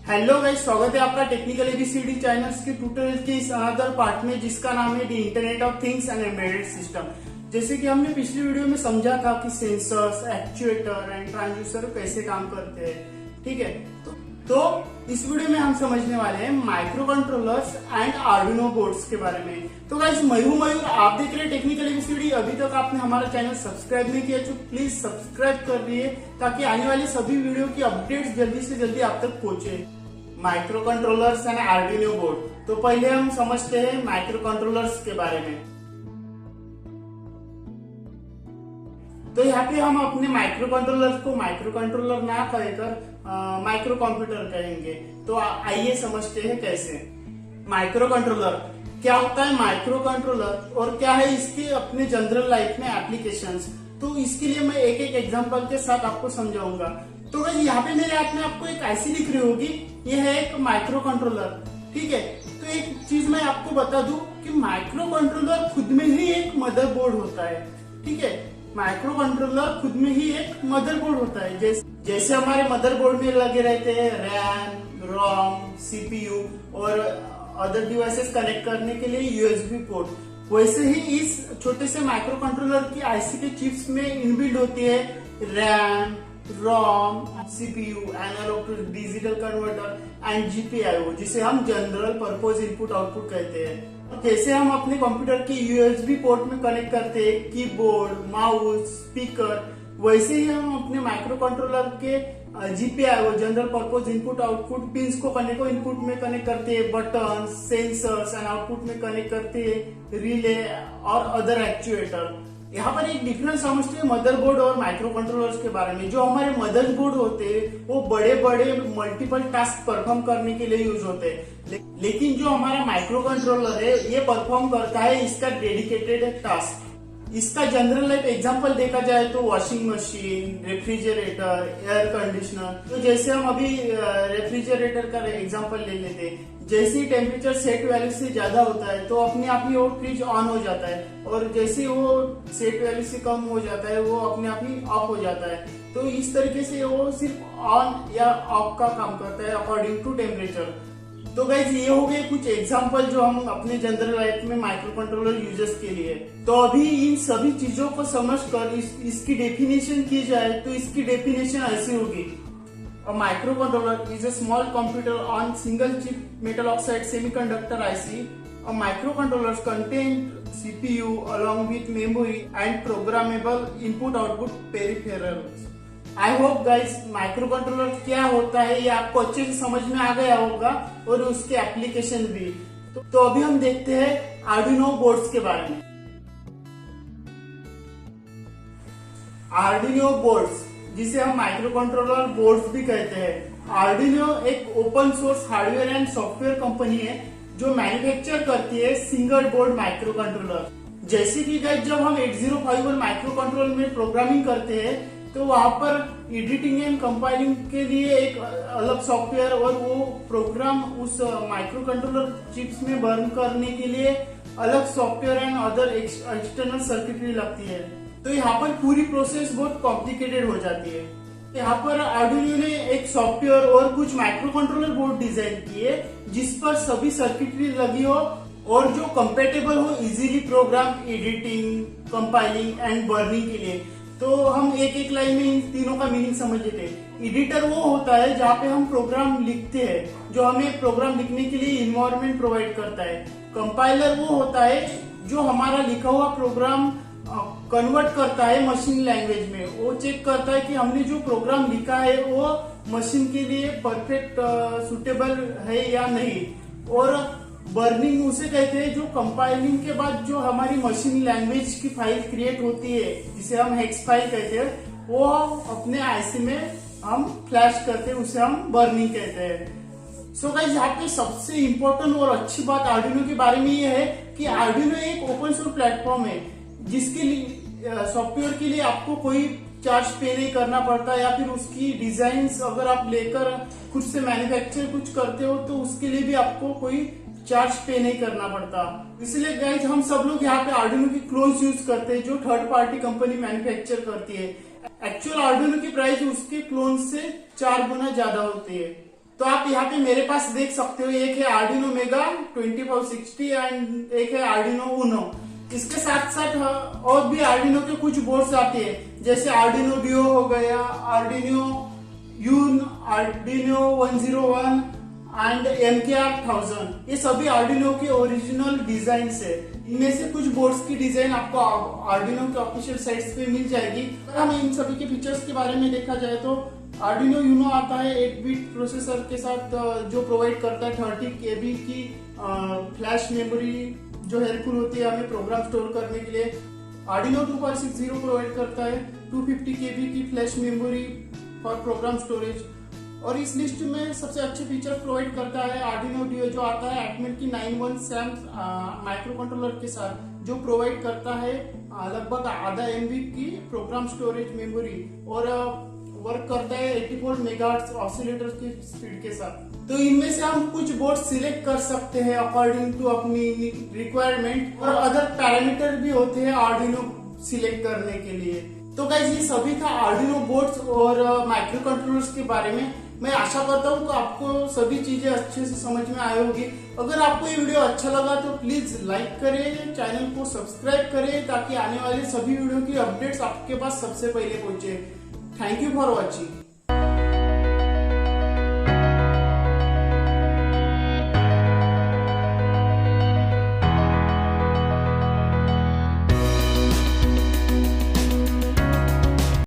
Hello guys, स्वागत है आपका टेक्निकल एबीसीडी चैनल्स के ट्यूटोरियल के इस अनदर पार्ट में, जिसका नाम है the internet of things and embedded system. जैसे कि हमने पिछली वीडियो में समझा था कि सेंसर्स, एक्चुएटर एंड ट्रांसड्यूसर कैसे काम करते हैं। ठीक है, तो इस वीडियो में हम समझने वाले हैं micro controllers and Arduino boards के बारे में। तो गाइस, मयूर आप देख रहे हैं टेक्निकल एबीसीडी। अभी तक आपने हमारा चैनल सब्सक्राइब नहीं किया तो प्लीज सब्सक्राइब कर दिए, ताकि आने वाली सभी वीडियो की अपडेट्स जल्दी से जल्दी आप तक पहुंचे। Micro controllers and Arduino board. तो पहले हम समझते हैं माइक्रो कंट्रोलर्स के बारे में। तो यहाँ पे हम अपने माइक्रो कंट्रोलर को माइक्रो कंट्रोलर ना कहकर माइक्रो कंप्यूटर कहेंगे। तो आइए समझते हैं कैसे। माइक्रो कंट्रोलर क्या होता है, माइक्रो कंट्रोलर, और क्या है इसके अपने जनरल लाइफ में एप्लीकेशंस। तो इसके लिए मैं एक एक एग्जांपल के साथ आपको समझाऊंगा। तो यहाँ पे मेरे हाथ में आपको एक आईसी दिख रही होगी, ये है एक माइक्रो कंट्रोलर। ठीक है, तो एक चीज मैं आपको बता दूं कि माइक्रो कंट्रोलर खुद में ही एक मदरबोर्ड होता है। ठीक है, माइक्रो कंट्रोलर खुद में ही एक मदरबोर्ड होता है। जैसे हमारे मदरबोर्ड में लगे रहते हैं रैम, रोम, सीपीयू और अदर डिवाइसेस कनेक्ट करने के लिए यूएसबी पोर्ट, वैसे ही इस छोटे से माइक्रो कंट्रोलर की आईसी के चिप्स में इनबिल्ड होती है RAM, ROM, CPU, analog to digital converter and GPIO, जिसे हम जनरल पर्पज इनपुट आउटपुट कहते हैं। जैसे हम अपने कंप्यूटर के यूएसबी पोर्ट में कनेक्ट करते हैं कीबोर्ड, माउस, स्पीकर, वैसे ही हम अपने माइक्रो कंट्रोलर के GPIO, general purpose input output pins को इनपुट में कनेक्ट करते हैं, बटन, सेंसर्स एंड आउटपुट में कनेक्ट करते हैं रिले और अदर एक्चुएटर। यहाँ पर एक डिफरेंस समझते हैं मदरबोर्ड और माइक्रो कंट्रोलर्स के बारे में। जो हमारे मदरबोर्ड होते हैं वो बड़े बड़े मल्टीपल टास्क परफॉर्म करने के लिए यूज होते हैं, लेकिन जो हमारा माइक्रो कंट्रोलर है ये परफॉर्म करता है इसका डेडिकेटेड टास्क। इसका जनरल लाइफ एग्जांपल देखा जाए तो washing machine, refrigerator, air conditioner. तो जैसे हम अभी रेफ्रिजरेटर का एग्जांपल ले लेते हैं, जैसे ही टेम्परेचर सेट वैल्यू से ज्यादा होता है तो अपने आप ही वो फ्रिज ऑन हो जाता है, और जैसे वो सेट वैल्यू से कम हो जाता है वो अपने आप ही ऑफ हो जाता है। तो इस तरीके से वो सिर्फ ऑन या ऑफ का काम करता है अकॉर्डिंग टू टेम्परेचर। तो गाइस, ये हो गए कुछ एग्जांपल जो हम अपने जनरल लाइफ में माइक्रो कंट्रोलर यूजर्स के लिए। तो अभी इन सभी चीजों को समझकर इसकी डेफिनेशन की जाए तो इसकी डेफिनेशन ऐसी होगी: A microcontroller is a small computer on single chip metal oxide semiconductor IC. A microcontroller contains CPU along with memory and programmable input-output peripherals. I hope guys, micro controller क्या होता है ये आपको अच्छे से समझ में आ गया होगा, और उसके एप्लीकेशन भी। तो अभी हम देखते हैं आर्डिनो बोर्ड्स के बारे में। आर्डिनो बोर्ड्स, जिसे हम माइक्रो कंट्रोलर बोर्ड्स भी कहते हैं। आर्डिनो एक open source hardware and software company है जो मैन्युफैक्चर करती है सिंगल बोर्ड माइक्रो कंट्रोलर। जैसे कि गाइस, जब हम 8051 माइक्रो कंट्रोलर में प्रोग्रामिंग करते हैं तो वहां पर एडिटिंग एंड कंपाइलिंग के लिए एक अलग सॉफ्टवेयर और वो प्रोग्राम उस माइक्रो कंट्रोलर चिप्स में बर्न करने के लिए अलग software and other external circuitry लगती है। तो यहाँ पर पूरी प्रोसेस बहुत कॉम्प्लिकेटेड हो जाती है। यहाँ पर आर्डिनो ने एक सॉफ्टवेयर और कुछ माइक्रो कंट्रोलर बोर्ड डिजाइन किए जिस पर सभी सर्किटरी लगी हो और जो कंपेटेबल हो easily program editing, compiling and burning के लिए। तो हम एक एक लाइन में इन तीनों का मीनिंग समझ लेते हैं। एडिटर वो होता है जहाँ पे हम प्रोग्राम लिखते हैं, जो हमें प्रोग्राम लिखने के लिए इन्वायरमेंट प्रोवाइड करता है। कंपाइलर वो होता है जो हमारा लिखा हुआ प्रोग्राम कन्वर्ट करता है मशीन लैंग्वेज में। वो चेक करता है कि हमने जो प्रोग्राम लिखा है वो मशीन के लिए परफेक्ट सुटेबल है या नहीं। और बर्निंग उसे कहते हैं जो कंपाइलिंग के बाद जो हमारी मशीन लैंग्वेज की फाइल क्रिएट होती है, जिसे हम हेक्स फाइल कहते हैं, वो अपने आईसी में हम फ्लैश करते हैं, उसे हम बर्निंग कहते हैं। सो गाइस, यहाँ पे सबसे इम्पोर्टेंट और अच्छी बात आर्डिनो के बारे में ये है कि आर्डिनो एक ओपन सोर्स प्लेटफॉर्म है जिसके लिए सॉफ्टवेयर के लिए आपको कोई चार्ज पे नहीं करना पड़ता, या फिर उसकी डिजाइन अगर आप लेकर खुद से मैन्युफैक्चर कुछ करते हो तो उसके लिए भी आपको कोई चार्ज पे नहीं करना पड़ता। इसलिए गाइज, हम सब लोग यहाँ पे आर्डिनो की क्लोन्स यूज करते हैं जो थर्ड पार्टी कंपनी मैन्युफैक्चर करती है। एक्चुअल आर्डिनो की प्राइस उसके क्लोन से 4 गुना ज्यादा होती है। तो आप यहाँ पे मेरे पास देख सकते हो, एक है आर्डिनो मेगा 2560 एंड एक है आर्डिनो उनो। इसके साथ साथ और भी आर्डिनो के कुछ बोर्ड्स आते हैं, जैसे आर्डिनो डियो हो गया, आर्डिनो यून, आर्डिनो 101 एंड MKR1000। ये सभी आर्डिनो के ओरिजिनल डिजाइन है। इनमें से कुछ बोर्ड्स की डिजाइन आपको आर्डिनो के ऑफिशियल साइट्स पे मिल जाएगी। अगर हम इन सभी के फीचर्स के बारे में देखा जाए तो आर्डिनो यूनो आता है 8-बिट प्रोसेसर के साथ, जो प्रोवाइड करता है 30 KB की फ्लैश मेमोरी, जो हेल्पफुल होती है हमें प्रोग्राम स्टोर करने के लिए। आर्डिनो 2.60 प्रोवाइड करता है 250 KB की flash memory for program storage. और इस लिस्ट में सबसे अच्छे फीचर प्रोवाइड करता है आर्डिनो डियो, जो आता है एटमेल की 9 सैम माइक्रो कंट्रोलर के साथ, जो प्रोवाइड करता है लगभग आधा MB की प्रोग्राम स्टोरेज मेमोरी और वर्क करता है 84 मेगाहर्ट्ज ऑसिलेटर की स्पीड के साथ। तो इनमें से हम कुछ बोर्ड सिलेक्ट कर सकते हैं अकॉर्डिंग टू अपनी रिक्वायरमेंट, और अदर पैरामीटर भी होते हैं आर्डिनो सिलेक्ट करने के लिए। तो गाइस ये सभी था आर्डिनो बोर्ड्स और माइक्रो कंट्रोलर्स के बारे में। मैं आशा करता हूँ कि आपको सभी चीजें अच्छे से समझ में आई होगी। अगर आपको ये वीडियो अच्छा लगा तो प्लीज लाइक करें, चैनल को सब्सक्राइब करें, ताकि आने वाले सभी वीडियो की अपडेट्स आपके पास सबसे पहले पहुंचे। Thank you for watching.